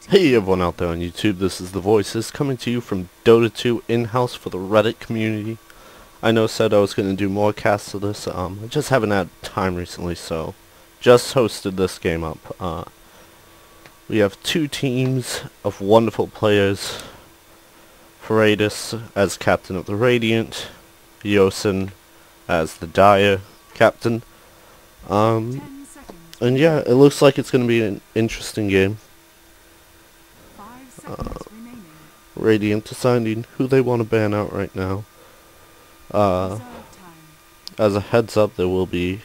Hey everyone out there on YouTube, this is The Voices coming to you from Dota 2 in-house for the Reddit community. I know I said I was going to do more casts of this, I just haven't had time recently, so just hosted this game up. We have two teams of wonderful players. Paradis as captain of the Radiant, Yosin as the Dire captain. And yeah, it looks like it's going to be an interesting game. Radiant deciding who they want to ban out right now. As a heads up, I'm going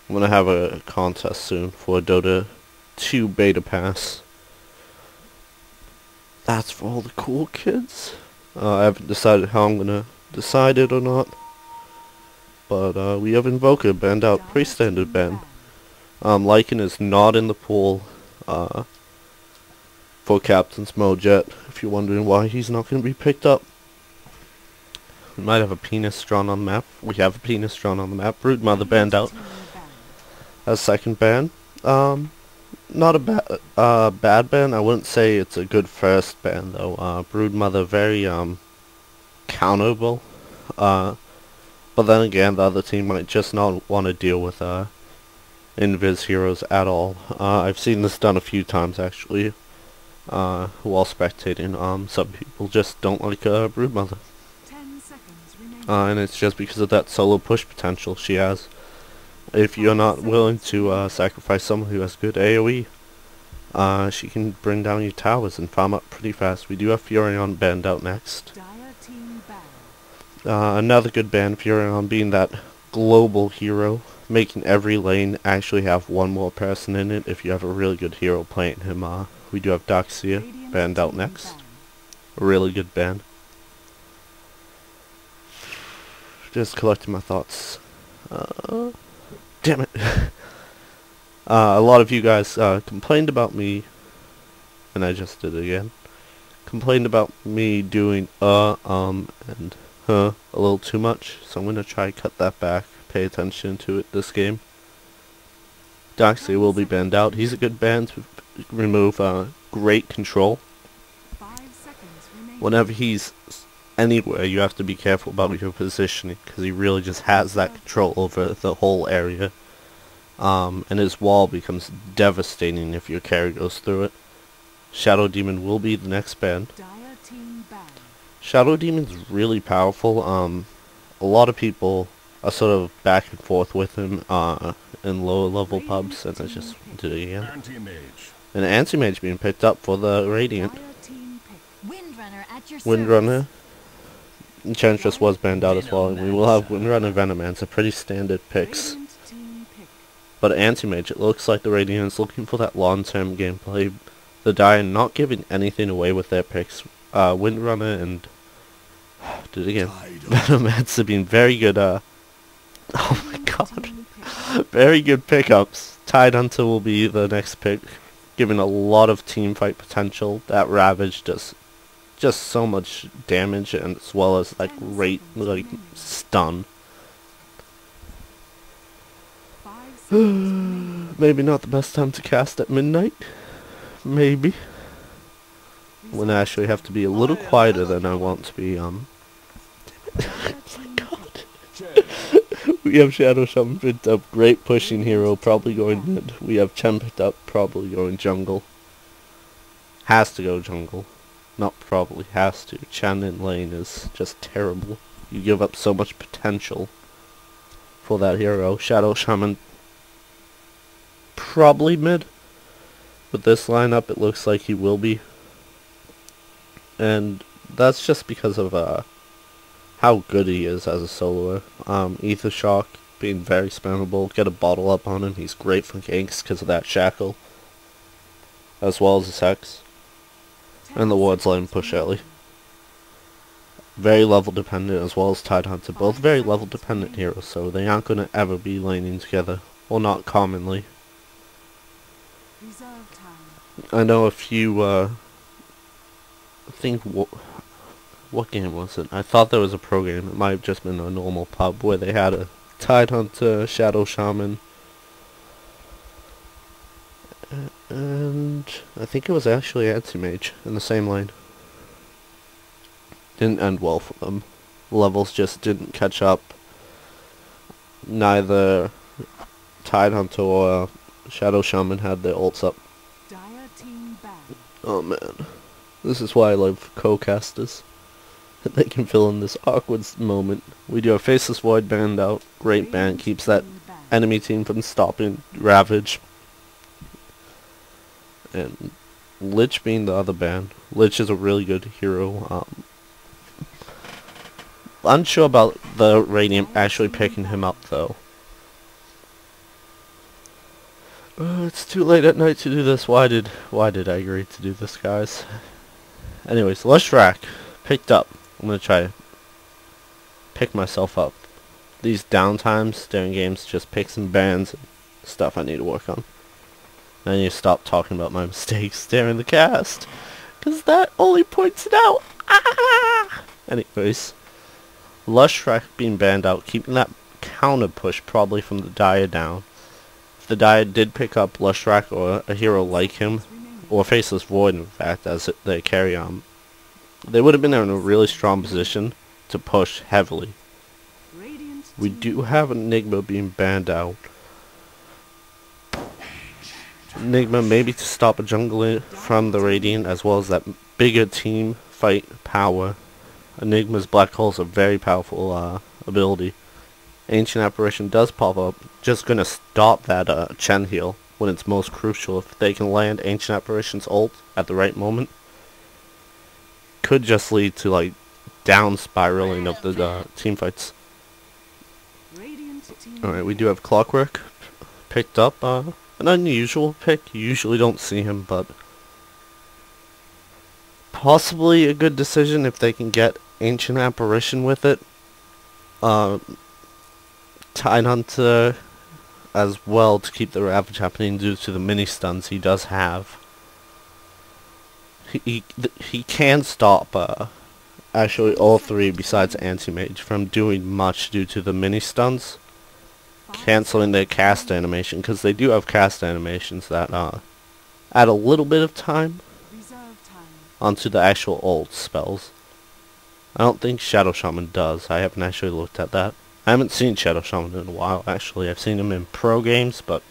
to have a contest soon for a Dota 2 beta pass. That's for all the cool kids. I haven't decided how I'm going to decide it or not. But we have Invoker banned out, pretty standard ban. Lycan is not in the pool for Captain's mode yet, if you're wondering why he's not going to be picked up. We might have a penis drawn on the map. We have a penis drawn on the map. Broodmother banned out as second ban. Not a bad ban. I wouldn't say it's a good first ban though. Broodmother very counterable. But then again, the other team might just not want to deal with invis heroes at all. I've seen this done a few times actually. While spectating, some people just don't like Broodmother. And it's just because of that solo push potential she has. If you're not willing to sacrifice someone who has good AoE, she can bring down your towers and farm up pretty fast. We do have Furion banned out next. Another good ban, Furion being that global hero, making every lane actually have one more person in it if you have a really good hero playing him. We do have Doxia banned out next. A really good ban. Just collecting my thoughts. Damn it. A lot of you guys complained about me, and I just did it again. Complained about me doing and a little too much, so I'm gonna try to cut that back. Pay attention to it this game. Doxia will be banned out. He's a good ban to remove great control. Whenever he's anywhere, you have to be careful about your positioning, because he really just has that control over the whole area. And his wall becomes devastating if your carry goes through it. Shadow Demon will be the next ban. Shadow Demon's really powerful. A lot of people are sort of back and forth with him in lower level pubs, and I just did it again. An anti-mage being picked up for the Radiant. Windrunner. Enchantress was banned out as well, and we will have Windrunner Venomance, a pretty standard picks. But anti-mage, it looks like the Radiant is looking for that long-term gameplay. The Dire not giving anything away with their picks. Windrunner and did it again. Venomance have been very good. Oh my god, very good pickups. Tidehunter will be the next pick, giving a lot of team fight potential. That Ravage does just so much damage, and as well as like great stun. Maybe not the best time to cast at midnight. Maybe. When I actually have to be a little quieter than I want to be. Oh my god. We have Shadow Shaman picked up, great pushing hero, probably going mid. We have Chen picked up, probably going jungle. Has to go jungle. Not probably, has to. Chen in lane is just terrible. You give up so much potential for that hero. Shadow Shaman probably mid. With this lineup, it looks like he will be. And that's just because of how good he is as a soloer. Ether Shock being very spammable. Get a bottle up on him. He's great for ganks because of that shackle. As well as his Hex. And the wards let him push early. Very level dependent as well as Tidehunter. Both very level dependent heroes, so they aren't going to ever be laning together. Well, not commonly. I know a few, I think, what game was it? I thought there was a pro game. It might have just been a normal pub where they had a Tidehunter, Shadow Shaman, And I think it was actually Anti-Mage in the same lane. Didn't end well for them. Levels just didn't catch up. Neither Tidehunter or Shadow Shaman had their ults up. Oh man. This is why I love co-casters. They can fill in this awkward moment. We do a Faceless Void band out. Great band. Keeps that enemy team from stopping Ravage. And Lich being the other band. Lich is a really good hero. Unsure about the Radiant actually picking him up though. It's too late at night to do this. Why did I agree to do this, guys? Anyways, Lushrak picked up. I'm gonna try to pick myself up. These downtimes during games just pick some bands and stuff I need to work on. I need to stop talking about my mistakes during the cast, cause that only points it out. Ah! Anyways, Lushrak being banned out, keeping that counter push probably from the Dire down. If the Dire did pick up Lushrak or a hero like him, or Faceless Void in fact, as they carry on, they would have been in a really strong position to push heavily. We do have Enigma being banned out. Enigma maybe to stop a jungler from the Radiant, as well as that bigger team fight power. Enigma's Black Hole's a very powerful ability. Ancient Apparition does pop up, just gonna stop that Chen heal when it's most crucial. If they can land Ancient Apparition's ult at the right moment, could just lead to like down spiraling of the team fights. Alright, we do have Clockwork picked up. An unusual pick. You usually don't see him, but possibly a good decision if they can get Ancient Apparition with it. Tidehunter as well to keep the Ravage happening due to the mini stuns he does have. He can stop actually all three besides Anti-Mage from doing much due to the mini stuns canceling their cast animation, because they do have cast animations that add a little bit of time onto the actual ult spells. I don't think Shadow Shaman does. I haven't actually looked at that. I haven't seen Shadow Shaman in a while actually. I've seen him in pro games, but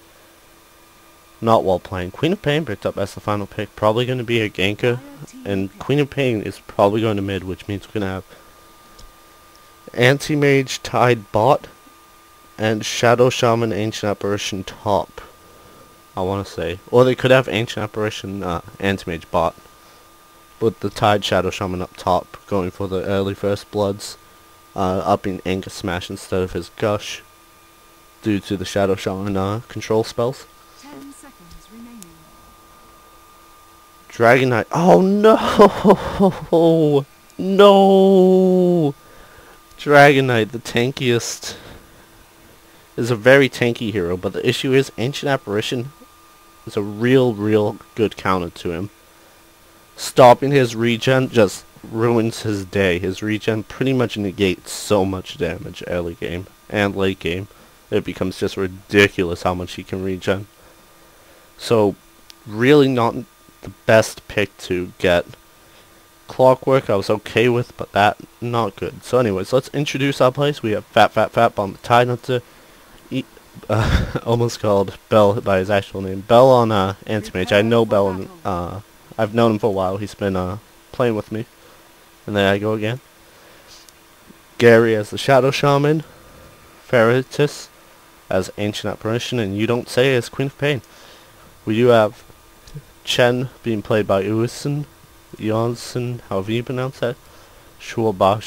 not while playing. Queen of Pain picked up as the final pick. Probably going to be a ganker. And Queen of Pain is probably going to mid, which means we're going to have Anti-Mage Tide bot and Shadow Shaman Ancient Apparition top, I want to say. Or they could have Ancient Apparition Anti-Mage bot, with the Tide Shadow Shaman up top, going for the early First Bloods, upping Anger Smash instead of his Gush, due to the Shadow Shaman control spells. 10 seconds remaining. Dragon Knight. Oh no! No! Dragon Knight, the tankiest, is a very tanky hero, but the issue is Ancient Apparition is a real good counter to him. Stopping his regen just ruins his day. His regen pretty much negates so much damage early game and late game. It becomes just ridiculous how much he can regen. So, really not the best pick to get. Clockwork I was okay with, but that, not good. So anyways, let's introduce our plays. We have Fat on the Tidehunter. Almost called Bell by his actual name. Bell on Anti-Mage. I know Bell, and I've known him for a while. He's been playing with me. And there I go again. Gary as the Shadow Shaman. Ferritus as Ancient Apparition, and You Don't Say as Queen of Pain. We do have Chen being played by Uison, however you pronounce that. Shabadba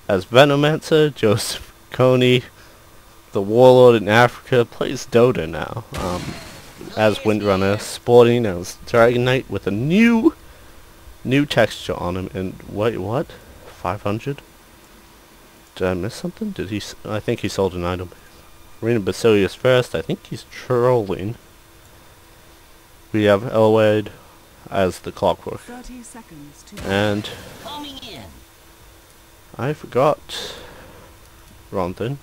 as Venomancer. Joseph Kony, the Warlord in Africa, plays Dota now. As Windrunner, sporting as Dragon Knight with a new texture on him. And wait, what? 500? Did I miss something? Did he? I think he sold an item. Arena Basilius first. I think he's trolling. We have Elwade as the Clockwork. 30 seconds to And I forgot. Wrong thing.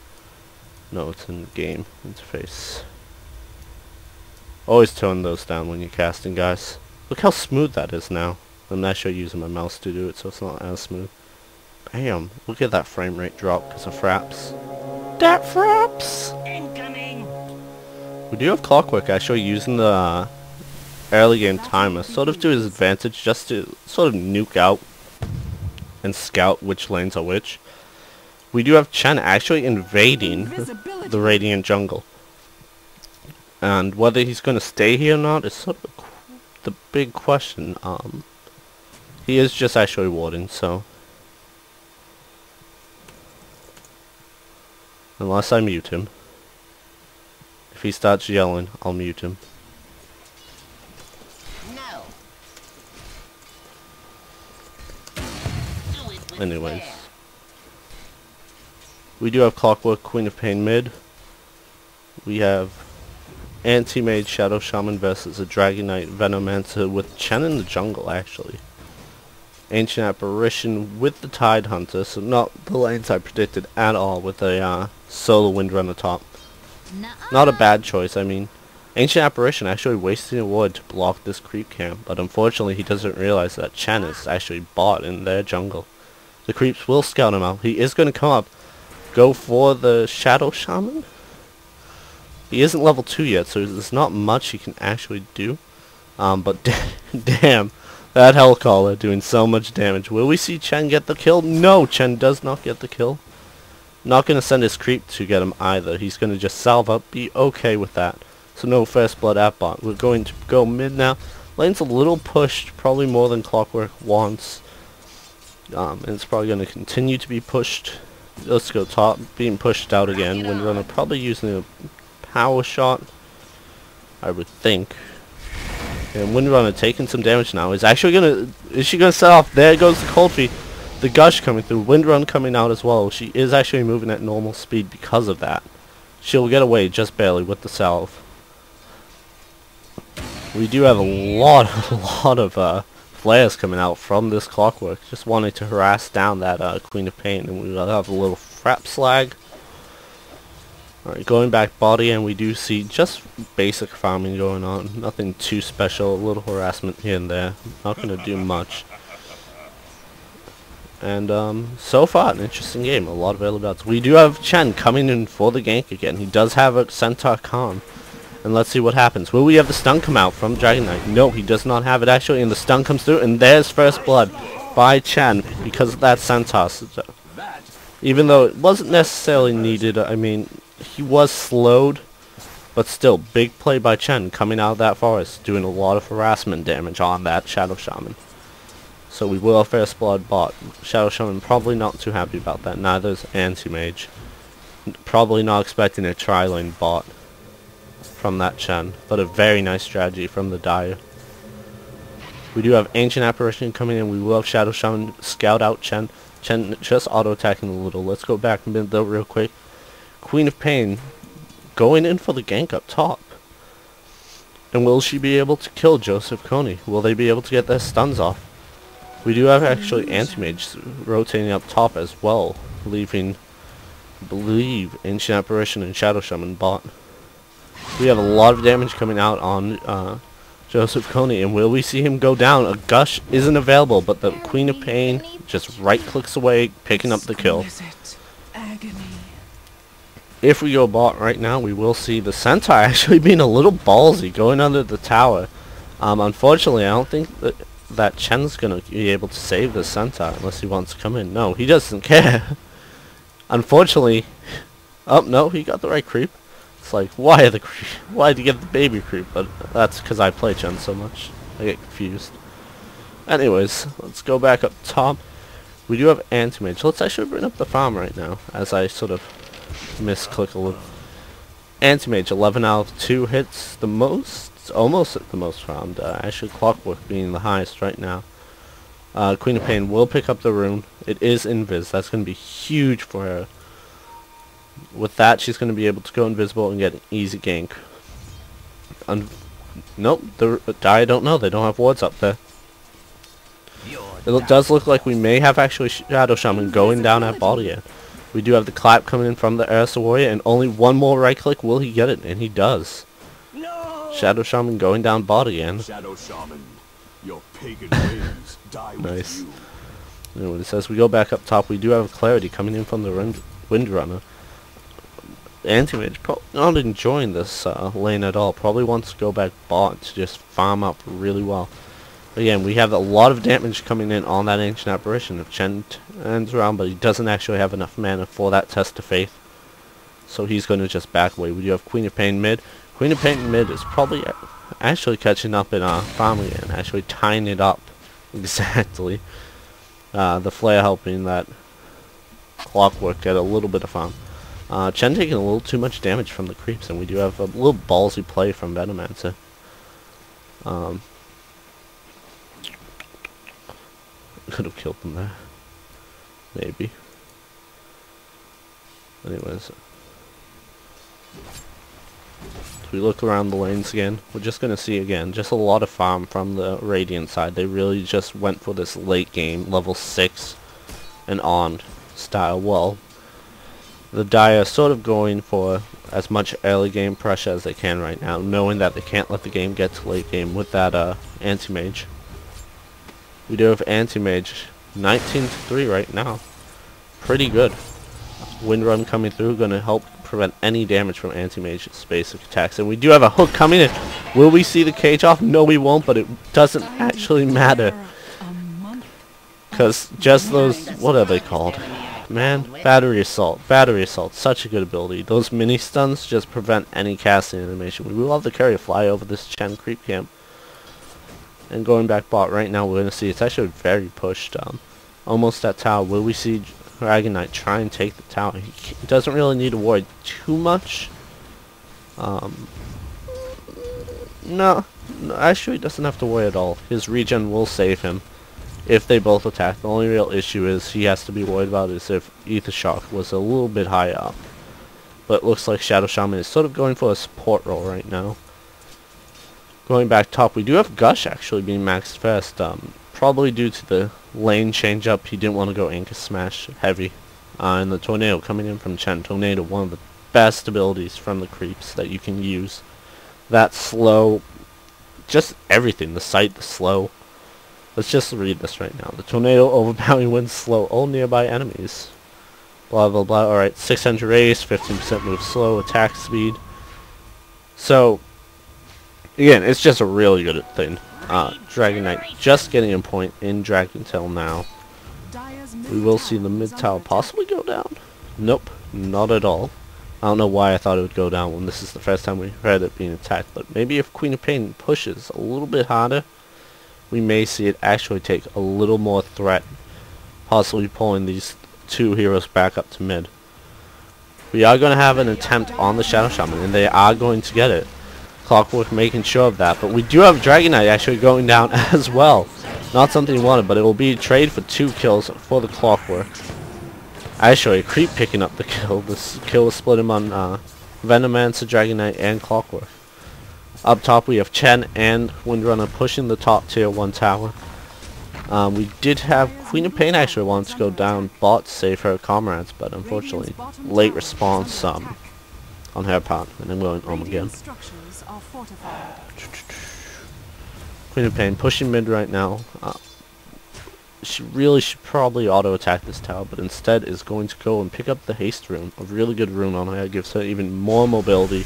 No, it's in the game interface. Always tone those down when you're casting, guys. Look how smooth that is now. I'm actually using my mouse to do it, so it's not as smooth. Bam! Look at that frame rate drop because of fraps. Dat fraps! Incoming. We do have Clockwork actually using the early game timer, sort of to his advantage, just to sort of nuke out and scout which lanes are which. We do have Chen actually invading the Radiant jungle. And whether he's going to stay here or not is sort of the big question. He is just actually warding, so... Unless I mute him. If he starts yelling, I'll mute him. No. Do it with Anyways. flair. We do have Clockwork, Queen of Pain mid. We have Anti-Mage, Shadow Shaman versus a Dragon Knight Venomancer with Chen in the jungle, actually. Ancient Apparition with the Tide Hunter, so not the lanes I predicted at all, with a solo Windrunner top. Not a bad choice, I mean. Ancient Apparition actually wasting a ward to block this creep camp, but unfortunately he doesn't realize that Chen is actually bought in their jungle. The creeps will scout him out. He is going to come up, go for the Shadow Shaman. He isn't level 2 yet, so there's not much he can actually do. But damn, that Hellcaller doing so much damage. Will we see Chen get the kill? No, Chen does not get the kill. Not going to send his creep to get him either. He's going to just salve up, be okay with that. So no first blood at bot. We're going to go mid now. Lane's a little pushed, probably more than Clockwork wants. And it's probably going to continue to be pushed. Let's go top, being pushed out again. Windrunner probably using a power shot, I would think. And Windrunner taking some damage now. Is actually gonna, is she gonna set off? There goes the cold feet. The gush coming through. Windrun coming out as well. She is actually moving at normal speed because of that. She'll get away just barely with the salve. We do have a lot of flares coming out from this Clockwork. Just wanting to harass down that Queen of Pain, and we will have a little frap slag. Alright, going back body, and we do see just basic farming going on. Nothing too special, a little harassment here and there. Not going to do much. And so far, an interesting game. A lot of early bouts. We do have Chen coming in for the gank again. He does have a Centaur Khan. And let's see what happens. Will we have the stun come out from Dragon Knight? No, he does not have it actually, and the stun comes through, and there's first blood by Chen because of that Centaur. Even though it wasn't necessarily needed, I mean, he was slowed, but still, big play by Chen coming out of that forest, doing a lot of harassment damage on that Shadow Shaman. So we will have first blood bot. Shadow Shaman probably not too happy about that, neither is Anti-Mage. Probably not expecting a tri-lane bot from that Chen, but a very nice strategy from the Dire. We do have Ancient Apparition coming in, we will have Shadow Shaman scout out Chen. Chen just auto-attacking a little. Let's go back mid though real quick. Queen of Pain going in for the gank up top. And will she be able to kill Joseph Kony? Will they be able to get their stuns off? We do have actually Anti-Mage rotating up top as well, leaving, I believe, Ancient Apparition and Shadow Shaman bot. We have a lot of damage coming out on Joseph Kony, and will we see him go down? A gush isn't available, but the Queen of Pain just right-clicks away, picking up the kill. If we go bot right now, we will see the Centaur actually being a little ballsy, going under the tower. Unfortunately, I don't think that Chen's going to be able to save the Centaur unless he wants to come in. No, he doesn't care. Unfortunately, oh no, he got the right creep. It's like, why did you get the baby creep? But that's because I play Chen so much. I get confused. Anyways, let's go back up top. We do have Anti-Mage. Let's actually bring up the farm right now, as I sort of misclick a little. Anti-Mage, 11 out of 2 hits, the most, almost at the most farmed. Actually, Clockwork being the highest right now. Queen of Pain will pick up the rune. It is invis. That's going to be huge for her. With that, she's going to be able to go invisible and get an easy gank. Nope, I don't know. They don't have wards up there. It does look like we may have actually Shadow Shaman going down at body yet. We do have the clap coming in from the Ursa Warrior, and only one more right click will he get it, and he does. Shadow Shaman going down bot again. Shadow Shaman, your pagan ways die Nice. with you. Anyway, it says we go back up top. We do have clarity coming in from the Windrunner. Anti-Mage probably not enjoying this lane at all. Probably wants to go back bot to just farm up really well. Again, we have a lot of damage coming in on that Ancient Apparition. If Chen ends around, but he doesn't actually have enough mana for that Test of Faith. So he's going to just back away. We do have Queen of Pain mid. Queen of Pain mid is probably actually catching up in farming and actually tying it up. Exactly. The Flare helping that Clockwork get a little bit of farm. Chen taking a little too much damage from the creeps, and we do have a little ballsy play from Venomancer. Could have killed them there. Maybe. Anyways. If we look around the lanes again, we're just going to see again, just a lot of farm from the Radiant side. They really just went for this late game, level 6 and on style. Well, the Dire are sort of going for as much early game pressure as they can right now, knowing that they can't let the game get to late game with that Anti-Mage. We do have Anti-Mage 19-3 right now. Pretty good. Windrun coming through, going to help prevent any damage from Anti-Mage's basic attacks. And we do have a hook coming in. Will we see the cage off? No, we won't, but it doesn't actually matter. Because just those, what are they called? Man, Battery Assault. Battery Assault, such a good ability. Those mini stuns just prevent any casting animation. We will have to carry a fly over this Chen creep camp. And going back bot right now, we're going to see it's actually very pushed. Almost at tower. Will we see Dragon Knight try and take the tower? He doesn't really need to worry too much. No, actually he doesn't have to worry at all. His regen will save him if they both attack. The only real issue is he has to be worried about is if Ether Shock was a little bit higher up. But it looks like Shadow Shaman is sort of going for a support role right now. Going back top, we do have Gush actually being maxed fast. Probably due to the lane change up, he didn't want to go Anchor Smash heavy. And the Tornado coming in from Chen. Tornado, one of the best abilities from the creeps that you can use. That slow, just everything, the sight, the slow. Let's just read this right now. The Tornado overpowering winds slow all nearby enemies. Blah blah blah. Alright, 600 race, 15% move slow, attack speed. So, again, it's just a really good thing. Dragon Knight just getting a point in Dragon Tail now. We will see the mid tower possibly go down. Nope, not at all. I don't know why I thought it would go down when this is the first time we heard it being attacked, but maybe if Queen of Pain pushes a little bit harder, we may see it actually take a little more threat, possibly pulling these two heroes back up to mid. We are going to have an attempt on the Shadow Shaman, and they are going to get it. Clockwork making sure of that, but we do have Dragon Knight actually going down as well. Not something he wanted, but it will be a trade for 2 kills for the Clockwork. Actually, a creep picking up the kill. This kill was split him on Venomancer, Dragon Knight, and Clockwork. Up top we have Chen and Windrunner pushing the top tier 1 tower. We did have Queen of Pain actually wanted to go down bot to save her comrades, but unfortunately late response on her part, and then going home again. Queen of Pain pushing mid right now. She really should probably auto attack this tower, but instead is going to go and pick up the haste rune. A really good rune on her, gives her even more mobility.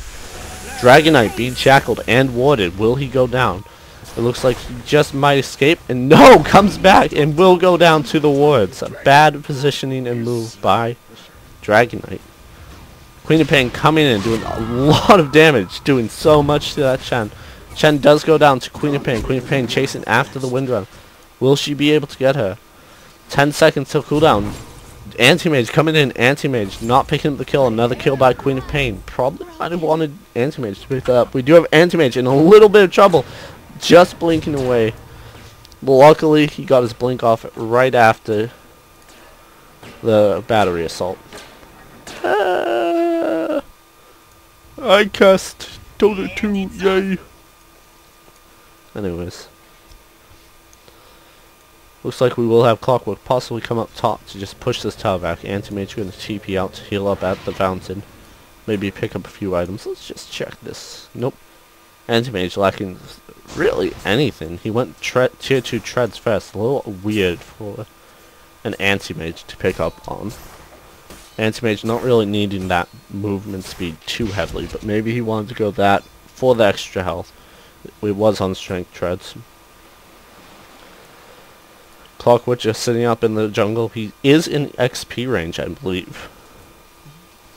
Dragon Knight being shackled and warded. Will he go down? It looks like he just might escape, and no, comes back and will go down to the wards. A bad positioning and move by Dragon Knight. Queen of Pain coming in, doing a lot of damage, doing so much to that Chen. Chen does go down to Queen of Pain. Queen of Pain chasing after the Windrunner. Will she be able to get her? 10 seconds till cooldown. Anti-Mage coming in. Anti-Mage not picking up the kill. Another kill by Queen of Pain. Probably might have wanted Anti-Mage to pick that up. We do have Anti-Mage in a little bit of trouble. Just blinking away. But luckily, he got his blink off right after the battery assault. I cast Dota 2, yay. Anyways. Looks like we will have Clockwork possibly come up top to just push this tower back. Anti-Mage going to TP out to heal up at the fountain. Maybe pick up a few items. Let's just check this. Nope. Anti-Mage lacking really anything. He went tier 2 treads first. A little weird for an Anti-Mage to pick up on. Anti-Mage not really needing that movement speed too heavily, but maybe he wanted to go that for the extra health. It was on strength treads. Clockwork just sitting up in the jungle. He is in XP range, I believe.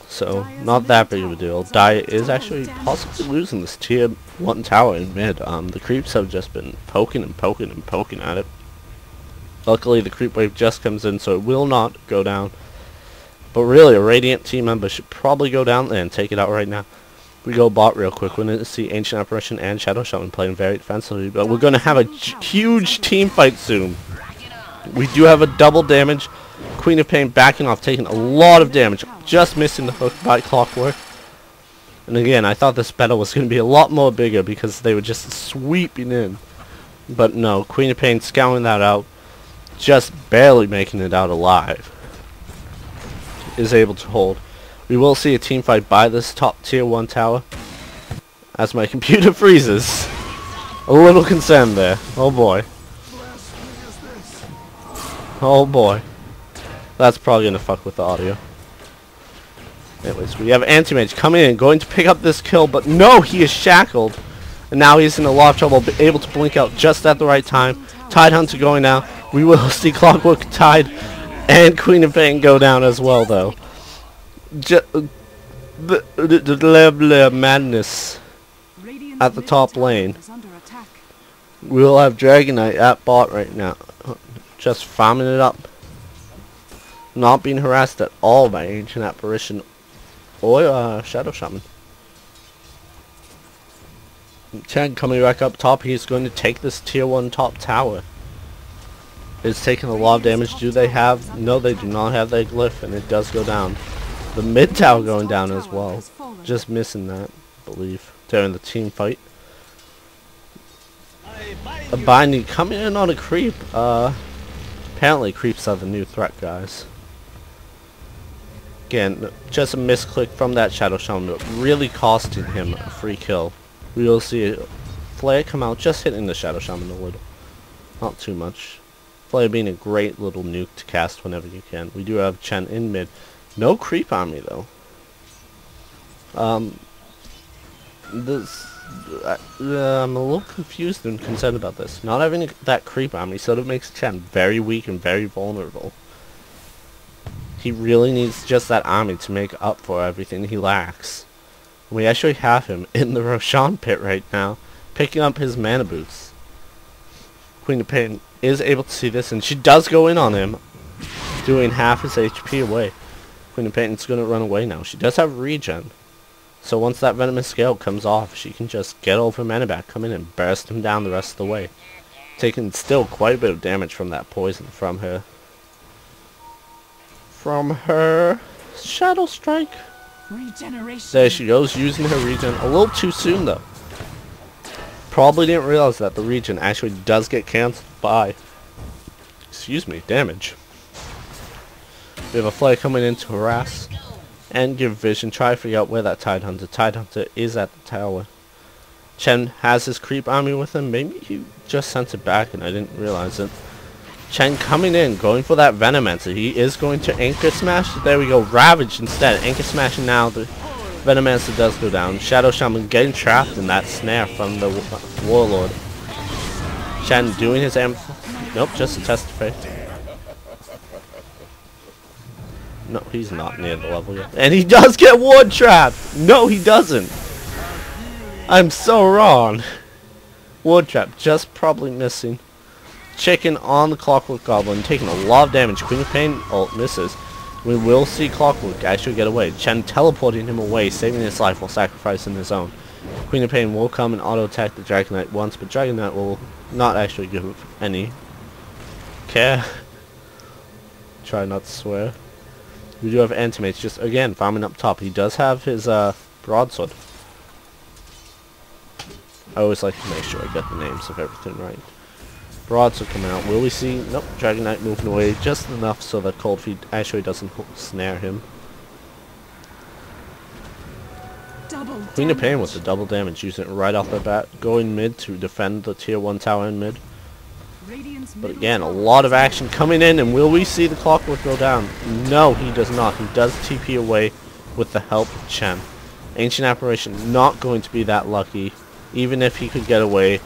So, not that big of a deal. Dia is actually possibly losing this tier 1 tower in mid. The creeps have just been poking and poking and poking at it. Luckily, the creep wave just comes in, so it will not go down. But really, a Radiant team member should probably go down there and take it out right now. We go bot real quick. We're going to see Ancient Apparition and Shadow Shaman playing very defensively, but we're going to have a huge team fight soon. We do have a double damage. Queen of Pain backing off, taking a lot of damage, just missing the hook by Clockwork. And again, I thought this battle was going to be a lot more bigger because they were just sweeping in. But no, Queen of Pain scouring that out, just barely making it out alive. Is able to hold. We will see a team fight by this top tier 1 tower. As my computer freezes. A little concerned there. Oh boy. Oh boy. That's probably going to fuck with the audio. Anyways, we have Anti-Mage coming in, going to pick up this kill, but no, he is shackled. And now he's in a lot of trouble, able to blink out just at the right time. Tidehunter going down. We will see Clockwork Tide and Queen of Pain go down as well, though. Madness at the top lane. We'll have Dragon Knight at bot right now. Just farming it up. Not being harassed at all by Ancient Apparition or Shadow Shaman. Chen coming back up top. He's going to take this tier 1 top tower. It's taking a lot of damage. Do they have? No, they do not have their glyph, and it does go down. The mid tower going down as well. Just missing that, I believe, during the team fight. A binding coming in on a creep. Apparently creeps are the new threat, guys. Again, just a misclick from that Shadow Shaman, but really costing him a free kill. We will see a Flare come out, just hitting the Shadow Shaman a little. Not too much. Flare being a great little nuke to cast whenever you can. We do have Chen in mid. No creep on me though. I'm a little confused and concerned about this. Not having that creep on me sort of makes Chen very weak and very vulnerable. He really needs just that army to make up for everything he lacks. We actually have him in the Roshan pit right now, picking up his mana boots. Queen of Pain is able to see this, and she does go in on him, doing half his HP away. Queen of Pain is going to run away now. She does have regen, so once that Venomous Scale comes off, she can just get over mana back, come in and burst him down the rest of the way. Taking still quite a bit of damage from that poison from her. Shadow Strike. Regeneration. There she goes, using her regen a little too soon though. Probably didn't realize that the regen actually does get cancelled by, excuse me, damage. We have a Flare coming in to harass and give vision, try to figure out where that Tidehunter. Tidehunter is at the tower. Chen has his creep army with him. Maybe he just sent it back and I didn't realize it. Chen coming in, going for that Venomancer. He is going to Anchor Smash. There we go, Ravage instead. Anchor Smashing now. The Venomancer does go down. Shadow Shaman getting trapped in that snare from the Warlord. Chen doing his nope, just a test of faith. No, he's not near the level yet. And he does get Ward Trapped! No, he doesn't! I'm so wrong. Ward Trap just probably missing. Chicken on the Clockwork Goblin, taking a lot of damage. Queen of Pain ult misses. We will see Clockwork actually get away. Chen teleporting him away, saving his life while sacrificing his own. Queen of Pain will come and auto-attack the Dragon Knight once, but Dragon Knight will not actually give any care. Try not to swear. We do have Anti-Mage just, again, farming up top. He does have his broadsword. I always like to make sure I get the names of everything right. Broadsword coming out. Will we see? Nope. Dragon Knight moving away just enough so that Cold Feet actually doesn't snare him. Double Queen of Pain with the double damage, using it right off the bat, going mid to defend the tier 1 tower in mid. But again, a lot of action coming in, and will we see the Clockwork go down? No, he does not. He does TP away with the help of Chen. Ancient Apparition not going to be that lucky. Even if he could get away,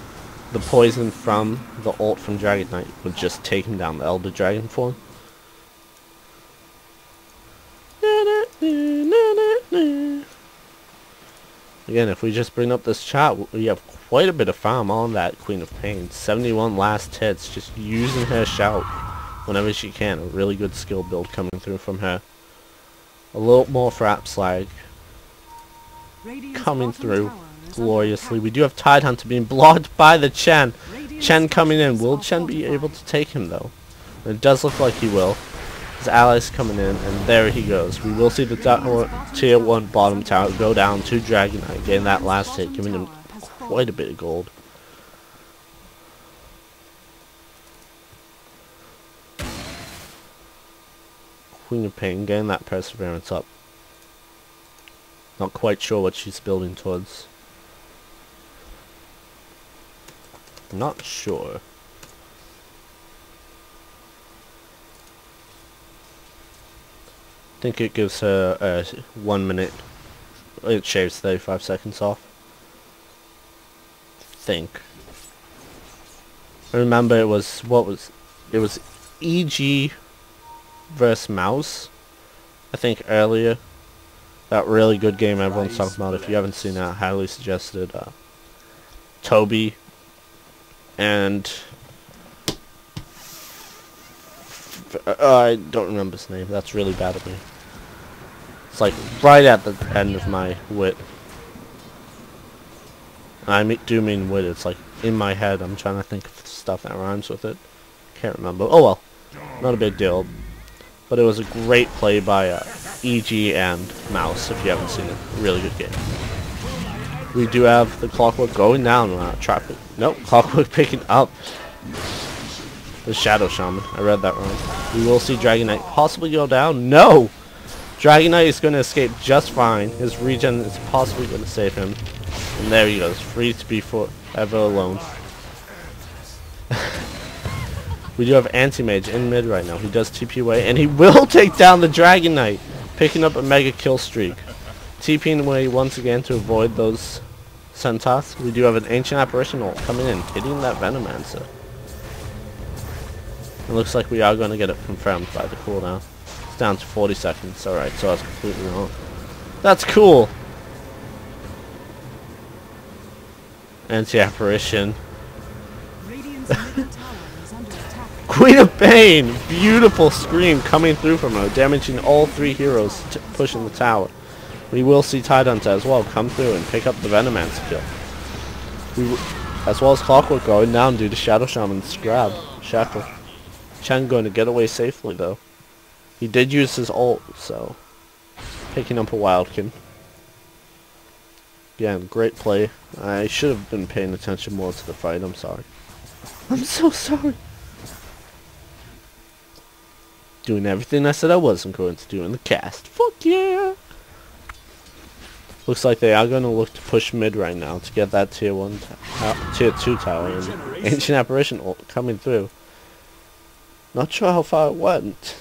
the poison from the ult from Dragon Knight would just take him down, the Elder Dragon form. Again, if we just bring up this chat, we have quite a bit of farm on that Queen of Pain. 71 last hits, just using her shout whenever she can. A really good skill build coming through from her. A little more frap slag coming through gloriously. We do have Tidehunter being blocked by the Chen. Chen coming in. Will Chen be able to take him though? It does look like he will. His allies coming in, and there he goes. We will see the tier 1 bottom tower go down to Dragon Knight, getting that last hit, giving him quite a bit of gold. Queen of Pain getting that perseverance up. Not quite sure what she's building towards. Not sure. I think it gives her 1 minute. It shaves 35 seconds off. I remember it was EG versus Mouse, I think, earlier. That really good game everyone's talking about. If you haven't seen that, highly suggested. Toby and I don't remember his name. That's really bad of me. It's like right at the end of my wit. I do mean wit. It's like in my head. I'm trying to think of stuff that rhymes with it. Can't remember. Oh well, not a big deal. But it was a great play by EG and Mouse. If you haven't seen it, really good game. We do have the Clockwork going down. Traffic. Nope. Clockwork picking up the Shadow Shaman. I read that wrong. We will see Dragon Knight possibly go down. No! Dragon Knight is going to escape just fine. His regen is possibly going to save him. And there he goes. Free to be forever alone. We do have Anti-Mage in mid right now. He does TP away. And he will take down the Dragon Knight. Picking up a mega kill streak. TPing away once again to avoid those Centaurs. We do have an Ancient Apparition ult coming in. Hitting that Venomancer. It looks like we are going to get it confirmed by the cooldown. It's down to 40 seconds. Alright, so I was completely wrong. That's cool! Anti-Apparition. Queen of Pain! Beautiful scream coming through from her, damaging all 3 heroes pushing the tower. We will see Tidehunter as well come through and pick up the Venomancer kill. As well as Clockwork going down due to Shadow Shaman's grab. Shackle. Chen going to get away safely though. He did use his ult, so picking up a Wildkin. Again, great play. I should have been paying attention more to the fight. I'm sorry. I'm so sorry. Doing everything I said I wasn't going to do in the cast. Fuck yeah! Looks like they are going to look to push mid right now to get that tier 2 tower and Ancient Apparition ult coming through. Not sure how far it went.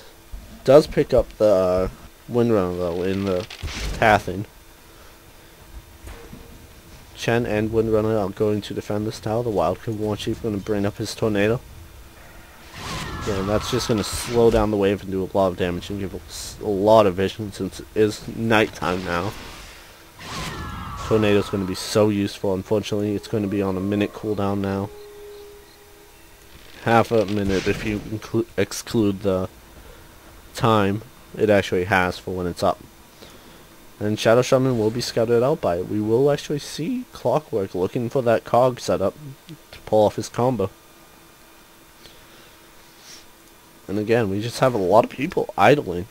Does pick up the Windrunner though in the pathing. Chen and Windrunner are going to defend this tower. The Wildkin Warchief going to bring up his Tornado. Yeah, and that's just going to slow down the wave and do a lot of damage and give us a lot of vision since it is nighttime now. Tornado's going to be so useful. Unfortunately, it's going to be on a minute cooldown now. Half a minute if you exclude the time it actually has for when it's up. And Shadow Shaman will be scouted out by it. We will actually see Clockwork looking for that cog setup to pull off his combo. And again, we just have a lot of people idling.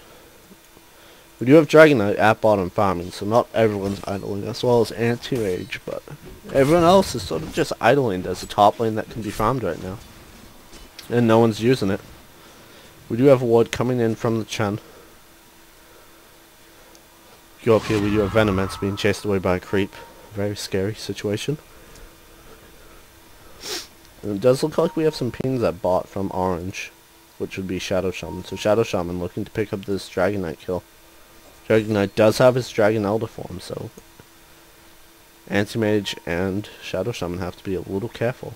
We do have Dragon Knight at bottom farming, so not everyone's idling, as well as Anti-Mage, but everyone else is sort of just idling as a top lane that can be farmed right now. And no one's using it. We do have a ward coming in from the Chen. Go up here, we do have Venomance being chased away by a creep. Very scary situation. And it does look like we have some pings at bot from orange, which would be Shadow Shaman. So Shadow Shaman looking to pick up this Dragon Knight kill. Dragon Knight does have his Dragon Elder form, so Anti-Mage and Shadow Shaman have to be a little careful.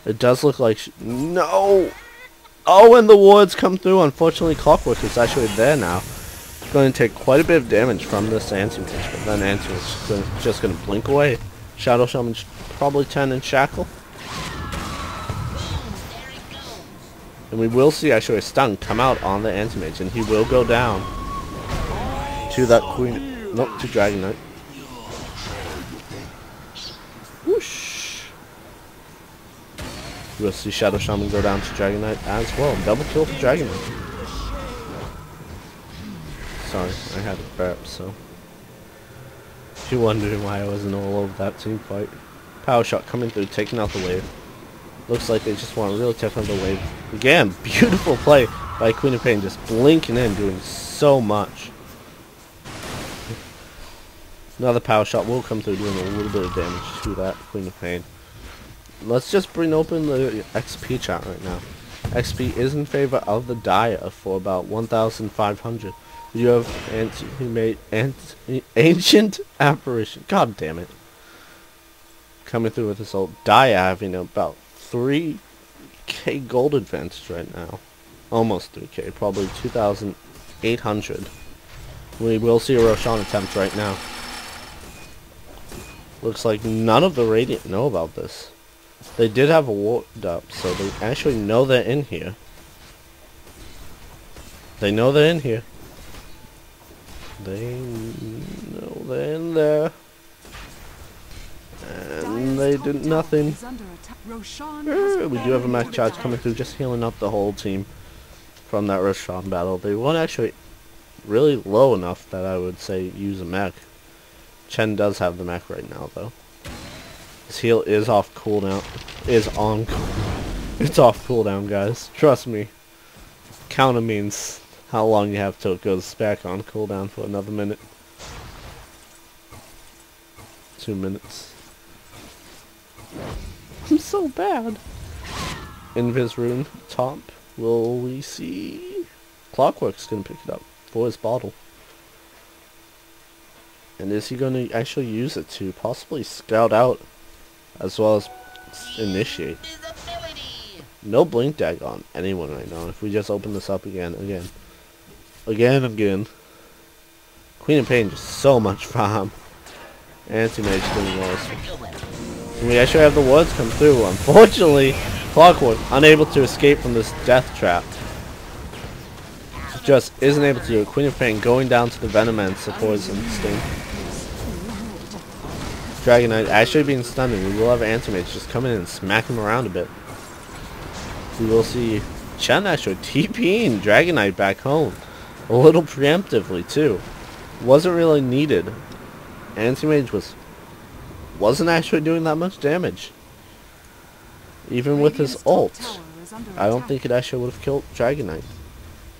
It does look like... No! Oh, and the wards come through. Unfortunately, Clockwork is actually there now. It's going to take quite a bit of damage from this Anti-Mage, but then Anti-Mage is just going to blink away. Shadow Shaman's probably 10 in Shackle. And we will see actually a stun come out on the Anti-Mage, and he will go down to that Queen... Nope, to Dragon Knight. Whoosh! We'll see Shadow Shaman go down to Dragon Knight as well. Double kill for Dragon Knight. Sorry, I had a burp, so... If you're wondering why I wasn't all over that team fight. Power shot coming through, taking out the wave. Looks like they just want to really take out the wave. Again, beautiful play by Queen of Pain, just blinking in, doing so much. Another power shot will come through, doing a little bit of damage to that Queen of Pain. Let's just bring open the XP chat right now. XP is in favor of the Dire for about 1,500. You have Ancient Apparition. God damn it. Coming through with this old Dire having about 3k gold advantage right now. Almost 3k, probably 2,800. We will see a Roshan attempt right now. Looks like none of the Radiant know about this. They did have a ward up, so they actually know they're in here. They know they're in here. They know they're in there. And they did nothing. We do have a mech charge coming through, just healing up the whole team from that Roshan battle. They weren't actually really low enough that I would say use a mech. Chen does have the mech right now, though. His heal is off cooldown. Is on cooldown. It's off cooldown, guys. Trust me. Counter means how long you have till it goes back on cooldown for another minute. 2 minutes. I'm so bad. Invis rune top. Will we see? Clockwork's gonna pick it up for his bottle. And is he gonna actually use it to possibly scout out as well as initiate? No blink dag on anyone right now. If we just open this up again. Queen of Pain, just so much farm. Anti-Mage doing worse. And we actually have the wards come through. Unfortunately, Clockwork unable to escape from this death trap. Just isn't able to do it. Queen of Pain going down to the Venomance, the Poison Sting. Dragon Knight actually being stunned, and we will have Anti-Mage just come in and smack him around a bit. We will see Chen actually TPing Dragon Knight back home. A little preemptively too. Wasn't really needed. Anti-Mage wasn't actually doing that much damage. Even with his ult. I don't think it actually would have killed Dragon Knight.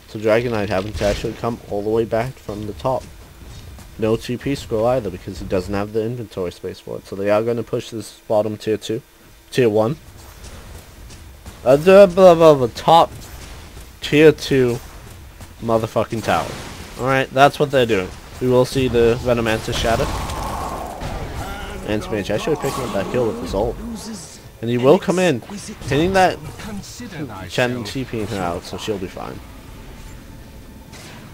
So Dragon Knight having to actually come all the way back from the top. No TP scroll either because he doesn't have the inventory space for it. So they are going to push this bottom tier 2. Tier 1. The top tier 2 motherfucking tower. Alright, that's what they're doing. We will see the Venomancer shatter. Anti-Mage actually picking up that kill with his ult. And he will come in, hitting that Chen TPing her out, so she'll be fine.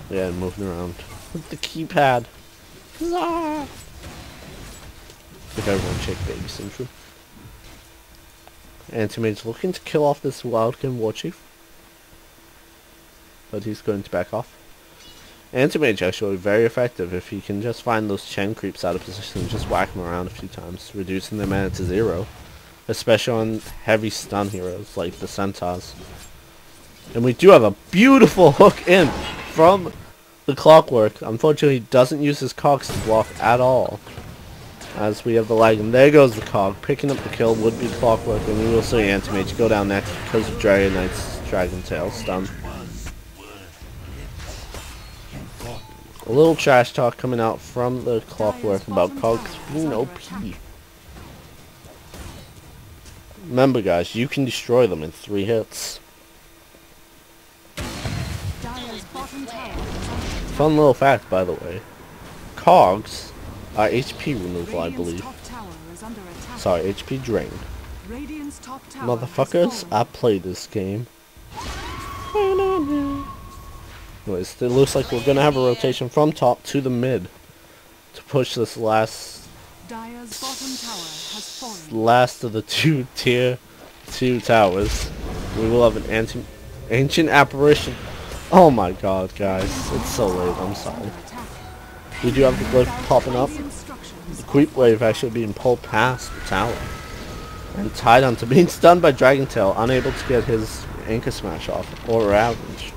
Yeah, moving around with the keypad. Huzzah! If everyone check baby syndrome. Anti-Mage looking to kill off this Wildkin Warchief. But he's going to back off. Anti-Mage actually very effective if he can just find those Chen creeps out of position and just whack them around a few times, reducing their mana to 0. Especially on heavy stun heroes like the Centaurs. And we do have a beautiful hook in from the Clockwork. Unfortunately, he doesn't use his cogs to block at all. As we have the lag, and there goes the cog. Picking up the kill would be Clockwork, and we will see Anti-Mage go down next because of Dragon Knight's Dragon Tail stun. A little trash talk coming out from the Clockwork about Cogs being OP. Remember guys, you can destroy them in 3 hits. Dire's bottom tower is Fun little fact, by the way. Cogs are HP removal, I Radiant's believe. top tower is under attack. Sorry, HP drain. Radiant's top tower Motherfuckers, I played this game. Anyways, it looks like we're gonna have a rotation from top to the mid to push this last Dire's bottom tower has fallen. last of the 2 tier 2 towers. We will have an ancient apparition. Oh my god, guys, it's so late. I'm sorry. Attack. We do have the glyph popping up. The instructions. The creep wave actually being pulled past the tower. And Tidehunter being stunned by Dragon Tail, unable to get his Anchor Smash off, or Ravage.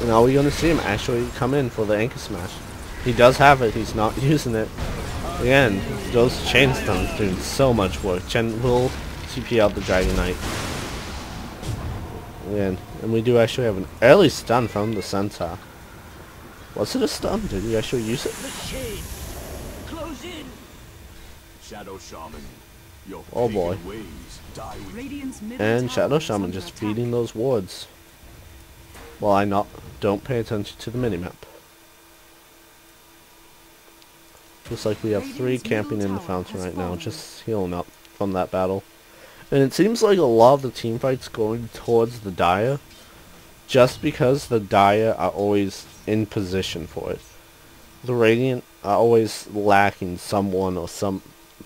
And are we going to see him actually come in for the Anchor Smash? He does have it, he's not using it. Again, those chain stuns doing so much work. Chen will TP out the Dragon Knight. Again, and we do actually have an early stun from the Centaur. Was it a stun? Did he actually use it? Shadow Shaman, your Oh boy. pagan ways die with Radiant's middle And tower Shadow is Shaman under just attack. feeding those wards. Well, I don't pay attention to the minimap. Looks like we have 3 Radiant's camping middle in the tower fountain has right now, fallen. just healing up from that battle. And it seems like a lot of the team fights going towards the Dire, just because the Dire are always in position for it. The Radiant are always lacking someone or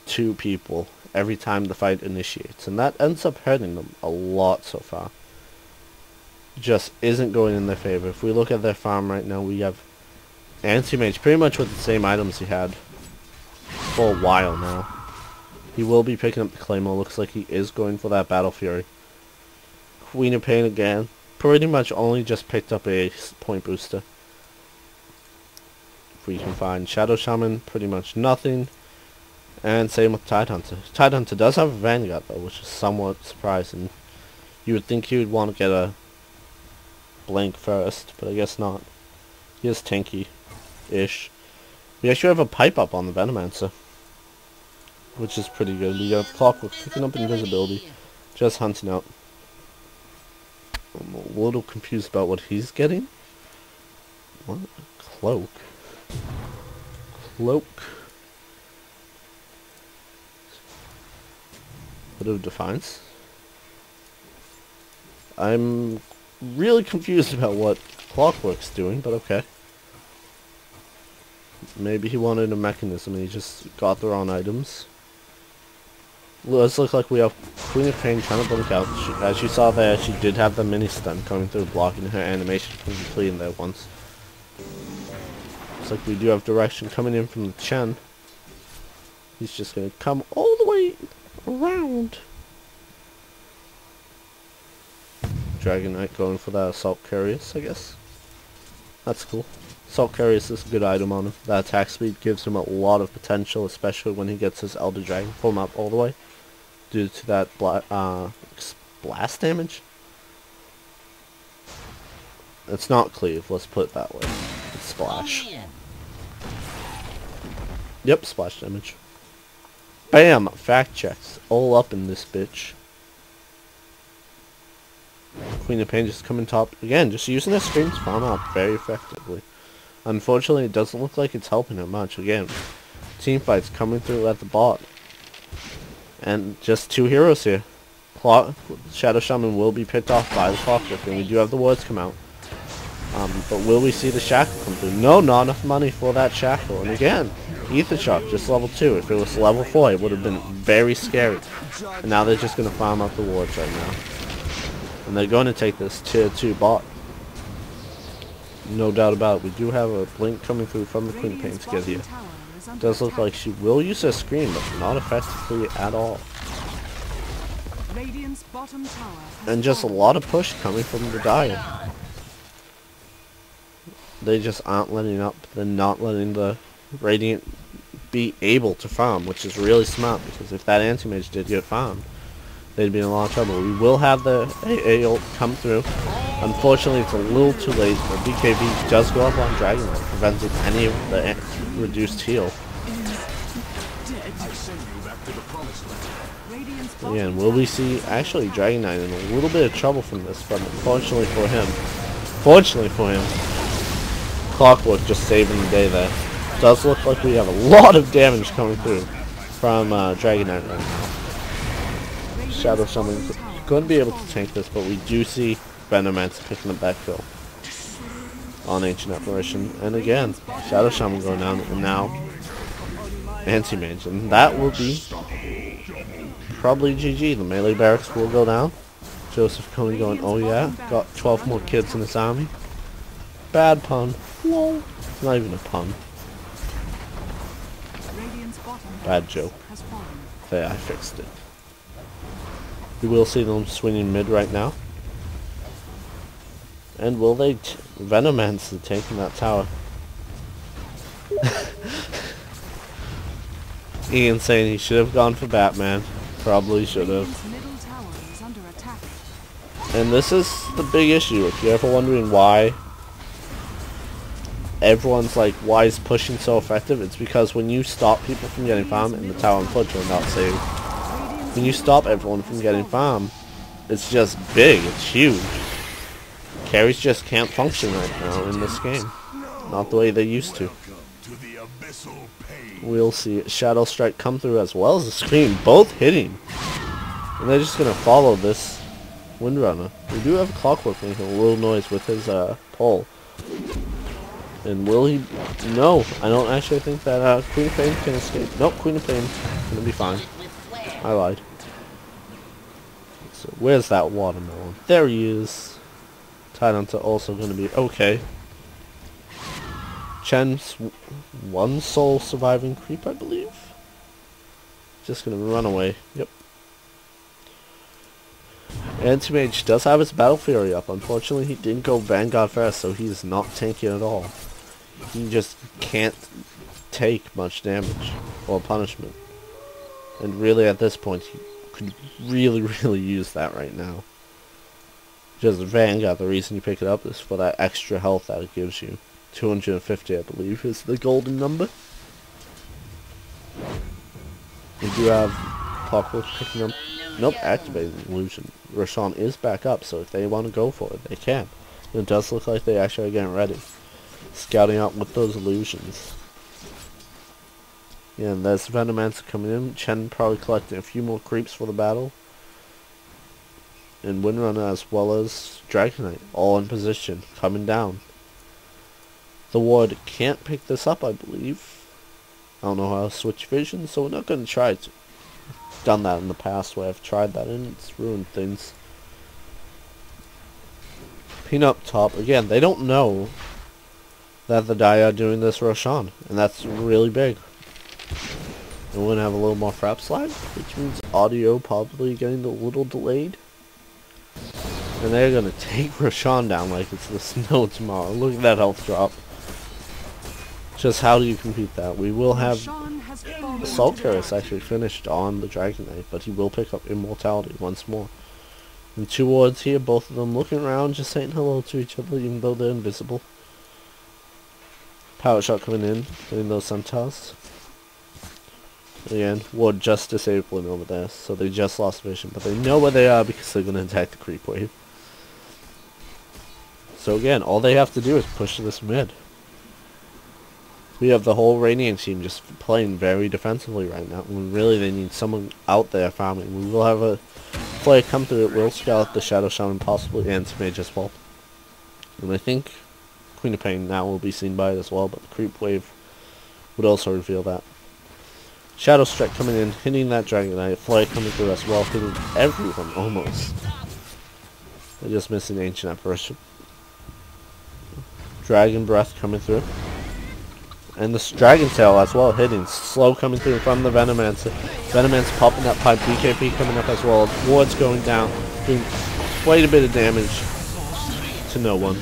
2 people every time the fight initiates, and that ends up hurting them a lot so far. Just isn't going in their favor. If we look at their farm right now, we have Anti-Mage pretty much with the same items he had for a while now. He will be picking up the Claymore. Looks like he is going for that Battle Fury. Queen of Pain again. Pretty much only just picked up a point booster. If we can find Shadow Shaman, pretty much nothing. And same with Tidehunter. Tidehunter does have a Vanguard though, which is somewhat surprising. You would think he would want to get a Blink first, but I guess not. He is tanky-ish. We actually have a pipe up on the Venomancer, which is pretty good. We got Clockwork picking up invisibility, just hunting out. I'm a little confused about what he's getting. What? Cloak. Cloak. Bit of Defiance. I'm really confused about what Clockwork's doing, but okay. Maybe he wanted a mechanism and he just got the wrong items. Let's look like we have Queen of Pain trying to blink out. As you saw there, she did have the mini stun coming through, blocking her animation from completing there once. Looks like we do have direction coming in from the Chen. He's just gonna come all the way around. Dragon Knight going for that Assault Curious, I guess. That's cool. Assault Curious is a good item on him. That attack speed gives him a lot of potential, especially when he gets his Elder Dragon form up all the way. Due to that blast damage. It's not cleave, let's put it that way. It's splash. Yep, splash damage. Bam! Fact checks. All up in this bitch. Queen of Pain just coming top again, just using her screen to farm out very effectively. Unfortunately, it doesn't look like it's helping her much. Again, team fights coming through at the bot. And just 2 heroes here. Shadow Shaman will be picked off by the Clockwork, and we do have the wards come out. But will we see the Shackle come through? No, not enough money for that Shackle. And again, Ether Shock, just level 2. If it was level 4, it would have been very scary. And now they're just going to farm out the wards right now. And they're going to take this tier 2 bot. No doubt about it. We do have a blink coming through from the Queen of Pain to get here. Does look like she will use her screen, but not effectively at all. And just a lot of push coming from the Dire. They just aren't letting up. They're not letting the Radiant be able to farm, which is really smart, because if that Anti-Mage did get farmed, they'd be in a lot of trouble. We will have the AA ult come through, Unfortunately, it's a little too late, but BKB does go up on Dragon Knight, preventing any of the reduced heal. I send you back to the promised land. Radiant's Yeah, bottom and will we tower see is under actually attack. Dragon Knight in a little bit of trouble from this, but fortunately for him, Clockwork just saving the day there. Does look like we have a lot of damage coming through from Dragon Knight right now. Shadow Summon's going to be able to tank this, but we do see Venomancer picking up backfill on Ancient Apparition. And again, Shadow Shaman going down, and now Anti-Mage. And that will be probably GG. The melee barracks will go down. Joseph Coney going, oh yeah, got 12 more kids in his army. Bad pun. Lol. Not even a pun. Radiant's bottom Bad joke. has fallen. There, I fixed it. We will see them swinging mid right now. And will they... Venomancer taking that tower. Ian saying he should have gone for Batman. Probably should have. Radiant's middle tower is under attack. And this is the big issue. If you're ever wondering why everyone's like, why is pushing so effective? It's because when you stop people from getting farm, and the tower unfortunately not saved. When you stop everyone from getting farm, it's just big, it's huge. Carries just can't function right now in this game. Not the way they used to. Welcome to the abyssal pain. We'll see Shadow Strike come through as well as the Scream, both hitting. And they're just going to follow this Windrunner. We do have Clockwork making a little noise with his pole. And will he... No, I don't actually think that Queen of Pain can escape. Nope, Queen of Pain gonna be fine. I lied. So where's that watermelon? There he is. Tidon's also gonna be okay. Chen's one soul surviving creep, I believe. Just gonna run away. Yep. Anti-Mage does have his Battle Fury up. Unfortunately, he didn't go Vanguard first, so he's not tanking at all. He just can't take much damage or punishment. And really, at this point, he could really use that right now. Just Vanguard, the reason you pick it up is for that extra health that it gives you. 250, I believe, is the golden number. We do have Clockwork picking up. Nope, activating Illusion. Roshan is back up, so if they want to go for it, they can. And it does look like they actually are getting ready. Scouting out with those illusions. Yeah, and there's Venomancer coming in. Chen probably collecting a few more creeps for the battle. And Windrunner as well as Dragon Knight, all in position, coming down. The ward can't pick this up, I believe. I don't know how to switch vision, so we're not going to try it. Done that in the past where I've tried that and it's ruined things. Peanut up top, again, they don't know that the Dai are doing this Roshan, and that's really big. And we're going to have a little more frap slag, which means audio probably getting a little delayed. And they're going to take Roshan down like it's the snow tomorrow. Look at that health drop. Just how do you compete that? We will have Roshan has fallen Assault to the Carrier actually finished on the Dragon Knight, but he will pick up Immortality once more. And two wards here, both of them looking around, just saying hello to each other, even though they're invisible. Power Shot coming in, getting those Centaurs. Again, ward just disabling over there, so they just lost vision, but they know where they are because they're going to attack the creep wave. So again, all they have to do is push this mid. We have the whole Radiant team just playing very defensively right now, when really they need someone out there farming. We will have a player come through, it will scout the Shadow Shaman, possibly Anti-Mage as well. And I think Queen of Pain now will be seen by it as well, but the creep wave would also reveal that. Shadow Strike coming in, hitting that Dragon Knight, Flare coming through as well, hitting everyone almost. They're just missing Ancient Apparition. Dragon Breath coming through. And this Dragon Tail as well hitting. Slow coming through from the Venomancer. Venomancer popping that pipe. BKP coming up as well. Ward's going down. Doing quite a bit of damage to no one.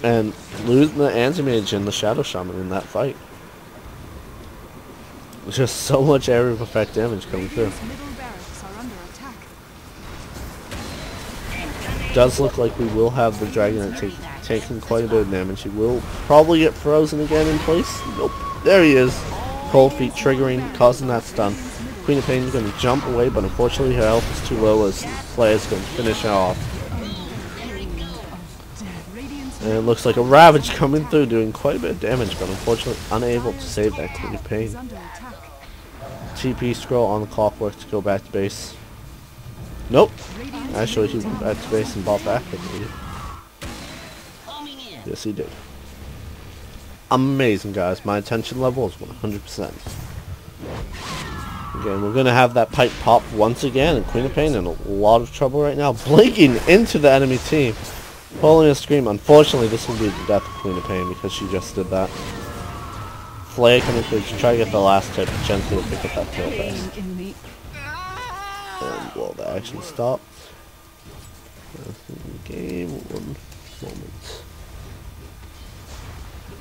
And losing the Anti-Mage and the Shadow Shaman in that fight. Just so much area of effect damage coming through. Radiant's middle barracks are under attack. does look like we will have the Dragonite taking quite a bit of damage. He will probably get frozen again in place. Nope. There he is. Cold Feet triggering, causing that stun. Queen of Pain is going to jump away, but unfortunately her health is too low as Flayer's going to finish her off. And it looks like a Ravage coming through, doing quite a bit of damage, but unfortunately unable to save that Queen of Pain. TP scroll on the clockwork to go back to base. Nope. Actually, he went back to base and bought back, I believe. Yes, he did. Amazing, guys. My attention level is 100%. Again, we're going to have that pipe pop once again, and Queen of Pain in a lot of trouble right now. Blinking into the enemy team. Pulling a scream. Unfortunately, this will be the death of Queen of Pain because she just did that. Flare coming through to try to get the last hit, but Jen's going to pick up that kill fast. And, well, that actually stopped. Game, 1 moment.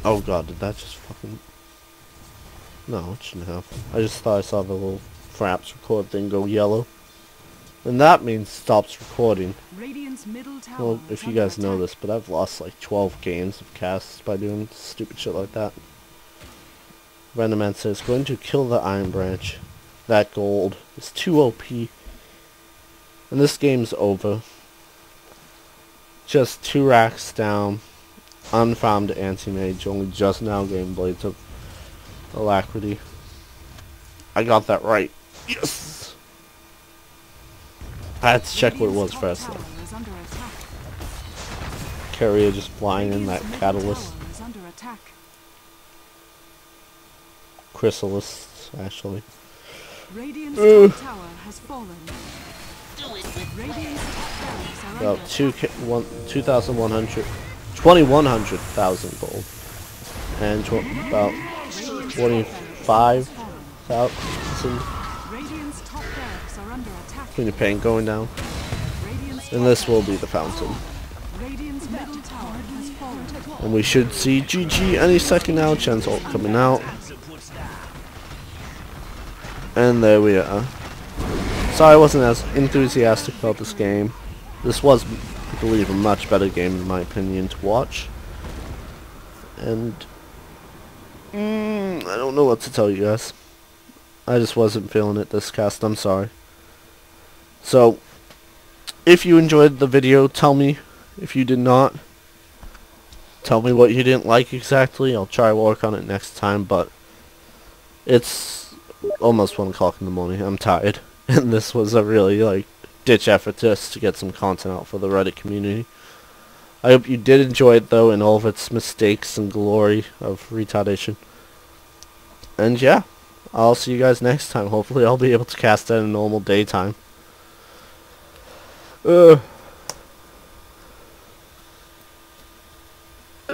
Oh god, did that just fucking... No, it shouldn't have. I just thought I saw the little fraps record thing go yellow. And that means stops recording. Well, if you guys know this, but I've lost like 12 games of casts by doing stupid shit like that. Randoman says, going to kill the Iron Branch. That gold is too OP. And this game's over. Just 2 racks down. Unfarmed anti-mage, only just now getting Blades of Alacrity. I got that right. Yes! I had to check what it was first though. Carrier just flying in that Catalyst. Chrysalis, actually. About 2,100, 2,100,000 gold, and about 25,000. Queen of Pain going down, and this will be the fountain. And we should see GG any second now. Chen's ult coming out, and there we are. Sorry I wasn't as enthusiastic about this game. This was, I believe, a much better game in my opinion to watch. And I don't know what to tell you guys. I just wasn't feeling it this cast, I'm sorry. So, if you enjoyed the video, tell me. If you did not, tell me what you didn't like exactly. I'll try to work on it next time, but it's almost 1 o'clock in the morning. I'm tired. And this was a really, like, ditch effort just to get some content out for the Reddit community. I hope you did enjoy it, though, in all of its mistakes and glory of retardation. And, yeah, I'll see you guys next time. Hopefully I'll be able to cast at a normal daytime.